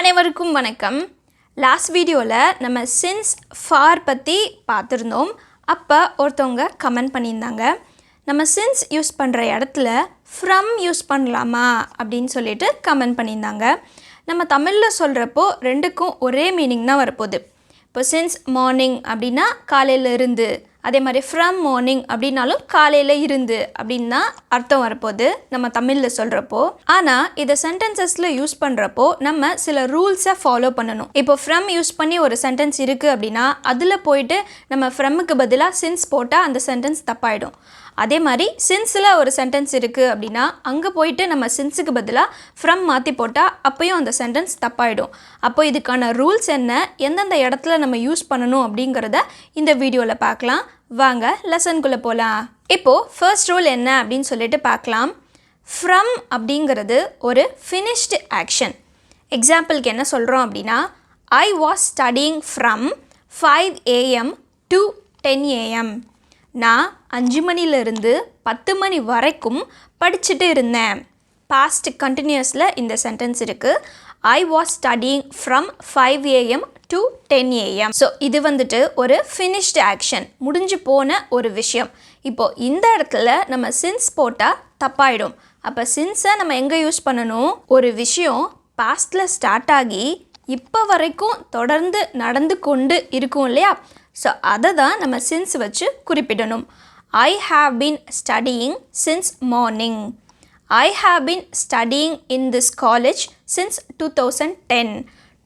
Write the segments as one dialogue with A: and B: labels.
A: அனைவருக்கும் வணக்கம். லாஸ்ட் வீடியோவில் நம்ம சின்ஸ் ஃபார் பற்றி பார்த்துருந்தோம். அப்போ ஒருத்தவங்க கமெண்ட் பண்ணியிருந்தாங்க, நம்ம சின்ஸ் யூஸ் பண்ணுற இடத்துல ஃப்ரம் யூஸ் பண்ணலாமா அப்படின்னு சொல்லிட்டு கமெண்ட் பண்ணியிருந்தாங்க. நம்ம தமிழில் சொல்கிறப்போ ரெண்டுக்கும் ஒரே மீனிங் தான் வரப்போகுது. இப்போ சின்ஸ் மார்னிங் அப்படின்னா காலையில் இருந்து, அதே மாதிரி ஃப்ரம் மார்னிங் அப்படின்னாலும் காலையில் இருந்து அப்படின்னு தான் அர்த்தம் வரப்போகுது நம்ம தமிழில் சொல்கிறப்போ. ஆனால் இதை சென்டென்சஸில் யூஸ் பண்ணுறப்போ நம்ம சில ரூல்ஸை ஃபாலோ பண்ணணும். இப்போ ஃப்ரம் யூஸ் பண்ணி ஒரு சென்டென்ஸ் இருக்குது அப்படின்னா அதில் போயிட்டு நம்ம ஃப்ரம்முக்கு பதிலாக சின்ஸ் போட்டால் அந்த சென்டென்ஸ் தப்பாயிடும். அதே மாதிரி சின்ஸில் ஒரு சென்டென்ஸ் இருக்குது அப்படின்னா அங்கே போயிட்டு நம்ம சின்ஸுக்கு பதிலாக ஃப்ரம் மாற்றி போட்டால் அப்போயும் அந்த சென்டென்ஸ் தப்பாயிடும். அப்போ இதுக்கான ரூல்ஸ் என்ன, எந்தெந்த இடத்துல நம்ம யூஸ் பண்ணணும் அப்படிங்கிறத இந்த வீடியோவில் பார்க்கலாம். வாங்க லெசனுக்குள்ளே போகலாம். இப்போது ஃபர்ஸ்ட் ரூல் என்ன அப்படின்னு சொல்லிட்டு பார்க்கலாம். ஃப்ரம் அப்படிங்கிறது ஒரு ஃபினிஷ்டு ஆக்ஷன். எக்ஸாம்பிளுக்கு என்ன சொல்கிறோம் அப்படின்னா, I was studying from 5 AM to 10 AM. நான் 5 மணிலேருந்து 10 மணி வரைக்கும் படிச்சுட்டு இருந்தேன். பாஸ்ட் கண்டினியூஸில் இந்த சென்டென்ஸ் இருக்குது. I was studying from 5 AM to 10 AM. So இது வந்துட்டு ஒரு ஃபினிஷ்டு ஆக்ஷன், முடிஞ்சு போன ஒரு விஷயம். இப்போது இந்த இடத்துல நம்ம சின்ஸ் போட்டால் தப்பாயிடும். அப்போ சின்ஸை நம்ம எங்கே யூஸ் பண்ணணும்? ஒரு விஷயம் பாஸ்டில் ஸ்டார்ட் ஆகி இப்போ வரைக்கும் தொடர்ந்து நடந்து கொண்டு இருக்கும் இல்லையா, ஸோ அதை தான் நம்ம சின்ஸ் வச்சு குறிப்பிடணும். I have been studying since morning. I have been studying in this college since 2010.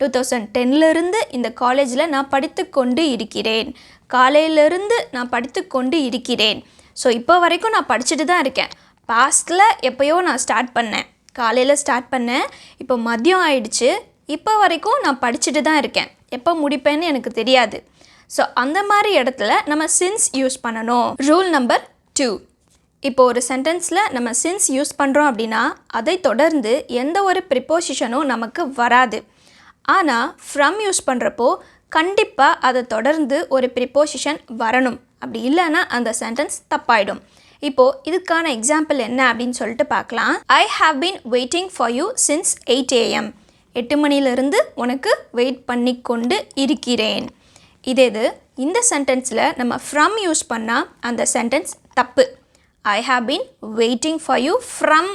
A: 2010லேருந்து இந்த காலேஜில் நான் படித்து கொண்டு இருக்கிறேன். காலையிலேருந்து நான் படித்து கொண்டு இருக்கிறேன். ஸோ இப்போ வரைக்கும் நான் படிச்சுட்டு தான் இருக்கேன். பாஸ்டில் எப்போயோ நான் ஸ்டார்ட் பண்ணேன், காலையில் ஸ்டார்ட் பண்ணேன், இப்போ மதியம் ஆயிடுச்சு, இப்போ வரைக்கும் நான் படிச்சுட்டு தான் இருக்கேன். எப்போ முடிப்பேன்னு எனக்கு தெரியாது. ஸோ அந்த மாதிரி இடத்துல நம்ம சின்ஸ் யூஸ் பண்ணணும். ரூல் நம்பர் 2, இப்போ ஒரு சென்டென்ஸில் நம்ம சின்ஸ் யூஸ் பண்ணுறோம் அப்படின்னா அதை தொடர்ந்து எந்த ஒரு ப்ரிப்போசிஷனும் நமக்கு வராது. ஆனால் ஃப்ரம் யூஸ் பண்ணுறப்போ கண்டிப்பாக அதை தொடர்ந்து ஒரு ப்ரிப்போசிஷன் வரணும். அப்படி இல்லைன்னா அந்த சென்டென்ஸ் தப்பாயிடும். இப்போது இதுக்கான எக்ஸாம்பிள் என்ன அப்படின்னு சொல்லிட்டு பார்க்கலாம். ஐ have been waiting for you since 8 AM. 8 மணிலேருந்து உனக்கு வெயிட் பண்ணி கொண்டு இருக்கிறேன். இது இந்த சென்டென்ஸில் நம்ம ஃப்ரம் யூஸ் பண்ணால் அந்த சென்டென்ஸ் தப்பு. ஐ have been waiting for you from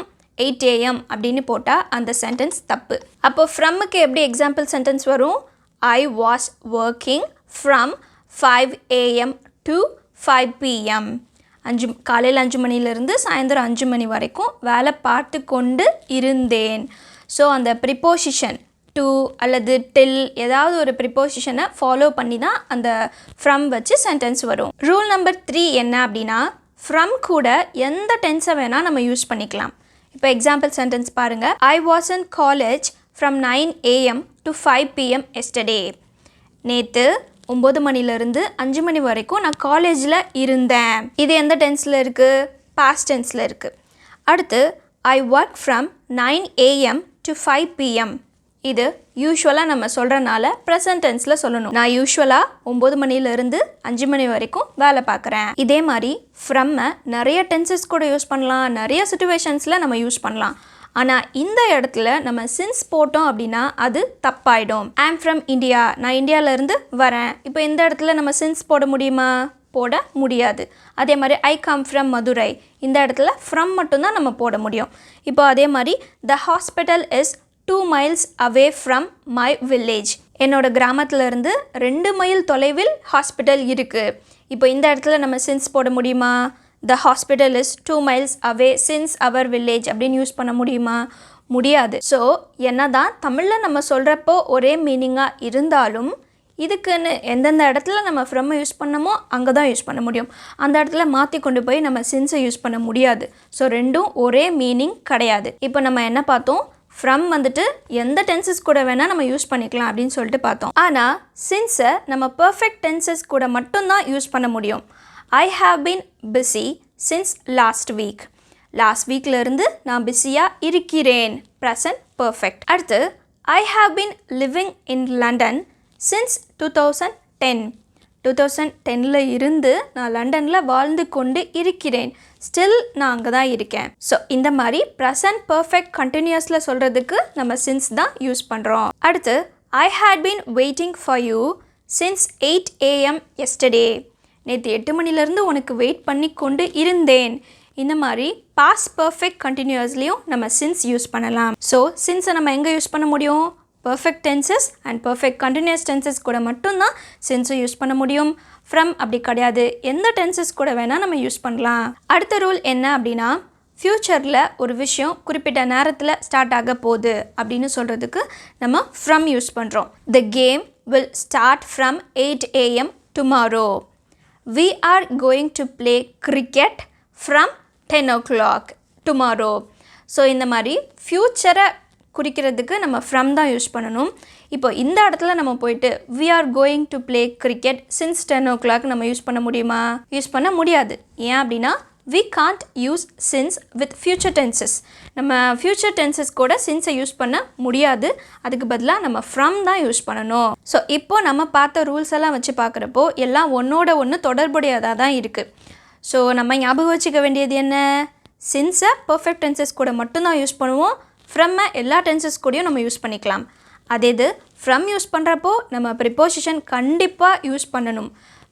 A: 8 AM அப்படின்னு போட்டால் அந்த சென்டென்ஸ் தப்பு. அப்போ ஃப்ரம்முக்கு எப்படி எக்ஸாம்பிள் சென்டென்ஸ் வரும்? I was working from 5 AM to 5 PM. காலையில் 5 மணிலேருந்து சாயந்தரம் 5 மணி வரைக்கும் வேலை பார்த்து கொண்டு இருந்தேன். ஸோ அந்த ப்ரிப்போசிஷன் டு அல்லது டில் ஏதாவது ஒரு ப்ரிப்போசிஷனை ஃபாலோ பண்ணி தான் அந்த ஃப்ரம் வச்சு சென்டென்ஸ் வரும். ரூல் நம்பர் 3 என்ன அப்படின்னா, ஃப்ரம் கூட எந்த டென்ஸை வேணால் நம்ம யூஸ் பண்ணிக்கலாம். இப்போ எக்ஸாம்பிள் சென்டென்ஸ் பாருங்கள். I was in college from 9 AM to 5 PM yesterday. நேற்று 9 மணிலேருந்து 5 மணி வரைக்கும் நான் காலேஜில் இருந்தேன். இது எந்த டென்ஸில் இருக்குது? பாஸ்ட் டென்ஸில் இருக்குது. அடுத்து I work from 9 AM to 5 PM. இது யூஸ்வலாக நம்ம சொல்கிறனால ப்ரெசன்ட் டென்ஸில் சொல்லணும். நான் யூஸ்வலாக 9 மணிலேருந்து 5 மணி வரைக்கும் வேலை பார்க்குறேன். இதே மாதிரி ஃப்ரம்மை நிறைய டென்சஸ் கூட யூஸ் பண்ணலாம், நிறைய சிச்சுவேஷன்ஸில் நம்ம யூஸ் பண்ணலாம். ஆனால் இந்த இடத்துல நம்ம சின்ஸ் போட்டோம் அப்படின்னா அது தப்பாயிடும். ஐ ஆம் ஃப்ரம் இந்தியா, நான் இந்தியாவிலேருந்து வரேன். இப்போ இந்த இடத்துல நம்ம சின்ஸ் போட முடியுமா? போட முடியாது. அதே மாதிரி ஐ கம் ஃப்ரம் மதுரை, இந்த இடத்துல ஃப்ரம் மட்டும்தான் நம்ம போட முடியும். இப்போ அதே மாதிரி the hospital is 2 miles away from my village. என்னோட கிராமத்திலேருந்து 2 மைல் தொலைவில் ஹாஸ்பிட்டல் இருக்குது. இப்போ இந்த இடத்துல நம்ம சின்ஸ் போட முடியுமா? The hospital is 2 miles away since our village அப்படின்னு யூஸ் பண்ண முடியுமா? முடியாது. ஸோ என்ன தான் தமிழில் நம்ம சொல்கிறப்போ ஒரே மீனிங்காக இருந்தாலும் இதுக்குன்னு எந்தெந்த இடத்துல நம்ம ஃப்ரம்மை யூஸ் பண்ணமோ அங்கே தான் யூஸ் பண்ண முடியும். அந்த இடத்துல மாற்றி கொண்டு போய் நம்ம சின்ஸை யூஸ் பண்ண முடியாது. ஸோ ரெண்டும் ஒரே மீனிங் கிடையாது. இப்போ நம்ம என்ன பார்த்தோம்? ஃப்ரம் வந்துட்டு எந்த டென்சஸ் கூட வேணால் நம்ம யூஸ் பண்ணிக்கலாம் அப்படின்னு சொல்லிட்டு பார்த்தோம். ஆனால் சின்ஸை நம்ம பர்ஃபெக்ட் டென்சஸ் கூட மட்டும்தான் யூஸ் பண்ண முடியும். I have been busy since last week. Last வீக்லேருந்து நான் பிஸியாக இருக்கிறேன். Present perfect. அடுத்து I have been living in London since 2010. 2010ல் இருந்து நான் லண்டனில் வாழ்ந்து கொண்டு இருக்கிறேன். ஸ்டில் நான் அங்கே தான் இருக்கேன். ஸோ இந்த மாதிரி ப்ரெசன்ட் பர்ஃபெக்ட் கண்டினியூஸில் சொல்கிறதுக்கு நம்ம சின்ஸ் தான் யூஸ் பண்ணுறோம். அடுத்து I had been waiting for you since 8 AM yesterday. நேற்று 8 மணிலேருந்து உனக்கு வெயிட் பண்ணி கொண்டு இருந்தேன். இந்த மாதிரி பாஸ்ட் பர்ஃபெக்ட் கண்டினியூஸ்லேயும் நம்ம சின்ஸ் யூஸ் பண்ணலாம். ஸோ சின்ஸை நம்ம எங்கே யூஸ் பண்ண முடியும்? Perfect tenses and perfect continuous tenses கூட மட்டும்தான் சின்ஸை யூஸ் பண்ண முடியும். ஃப்ரம் அப்படி கிடையாது, எந்த டென்சஸ் கூட வேணால் நம்ம யூஸ் பண்ணலாம். அடுத்த ரூல் என்ன அப்படின்னா, ஃப்யூச்சரில் ஒரு விஷயம் குறிப்பிட்ட நேரத்தில் ஸ்டார்ட் ஆக போகுது அப்படின்னு சொல்கிறதுக்கு நம்ம ஃப்ரம் யூஸ் பண்ணுறோம். The game will start from 8 AM tomorrow. We are going to play cricket from 10 o'clock tomorrow. So இந்த மாதிரி ஃப்யூச்சரை குறிக்கிறதுக்கு நம்ம ஃப்ரம் தான் யூஸ் பண்ணணும். இப்போ இந்த இடத்துல நம்ம போயிட்டு we are going to play cricket since 10 o'clock நம்ம யூஸ் பண்ண முடியுமா? யூஸ் பண்ண முடியாது. ஏன் அப்படின்னா we can't use since with future tenses. நம்ம future tenses கூட since-ஐ யூஸ் பண்ண முடியாது. அதுக்கு பதிலாக நம்ம from தான் யூஸ் பண்ணணும். ஸோ இப்போ நம்ம பார்த்த ரூல்ஸ் எல்லாம் வச்சு பார்க்குறப்போ எல்லாம் ஒன்றோட ஒன்று தொடர்புடையதாக தான் இருக்குது. ஸோ நம்ம ஞாபகம் வச்சுக்க வேண்டியது என்ன? சின்ஸை பர்ஃபெக்ட் டென்சஸ் கூட மட்டும்தான் யூஸ் பண்ணுவோம். ஃப்ரம்மை எல்லா டென்சஸ் கூடயும் நம்ம யூஸ் பண்ணிக்கலாம். அதே இது ஃப்ரம் யூஸ் பண்ணுறப்போ நம்ம ப்ரிப்போசிஷன் கண்டிப்பாக யூஸ் பண்ணணும்.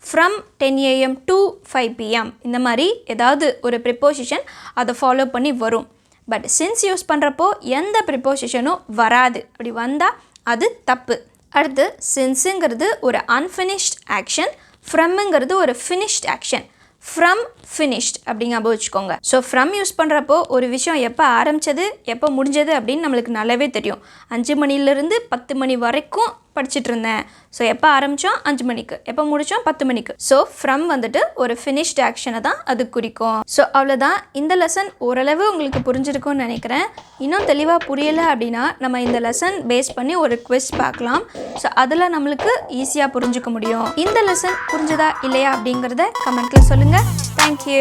A: ஃப்ரம் 10 AM to 5 PM இந்த மாதிரி ஏதாவது ஒரு ப்ரிப்போசிஷன் அதை ஃபாலோ பண்ணி வரும். பட் சின்ஸ் யூஸ் பண்ணுறப்போ எந்த ப்ரிப்போசிஷனும் வராது. அப்படி வந்தால் அது தப்பு. அடுத்து சின்ஸுங்கிறது ஒரு அன்ஃபினிஷ்ட் ஆக்ஷன், ஃப்ரம்முங்கிறது ஒரு ஃபினிஷ்ட் ஆக்ஷன். ஃப்ரம் ஃபினிஷ்ட் அப்படிங்க வச்சுக்கோங்க. ஸோ ஃப்ரம் யூஸ் பண்ணுறப்போ ஒரு விஷயம் எப்போ ஆரம்பித்தது எப்போ முடிஞ்சது அப்படின்னு நம்மளுக்கு நல்லாவே தெரியும். 5 மணிலேருந்து 10 மணி வரைக்கும் படிச்சுட்டு இருந்தேன். ஸோ எப்போ ஆரம்பித்தோம் 5 மணிக்கு, எப்போ முடித்தோம் 10 மணிக்கு. ஸோ ஃப்ரம் வந்துட்டு ஒரு ஃபினிஷ்ட் ஆக்ஷனை தான் அது குறிக்கும். ஸோ அவ்வளோதான். இந்த லெசன் ஓரளவு உங்களுக்கு புரிஞ்சிருக்கும்னு நினைக்கிறேன். இன்னும் தெளிவாக புரியலை அப்படின்னா நம்ம இந்த லெசன் பேஸ் பண்ணி ஒரு குவிஸ் பார்க்கலாம். ஸோ அதில் நம்மளுக்கு ஈஸியாக புரிஞ்சுக்க முடியும். இந்த லெசன் புரிஞ்சதா இல்லையா அப்படிங்கிறத கமெண்ட்டில் சொல்லுங்கள். தேங்க்யூ.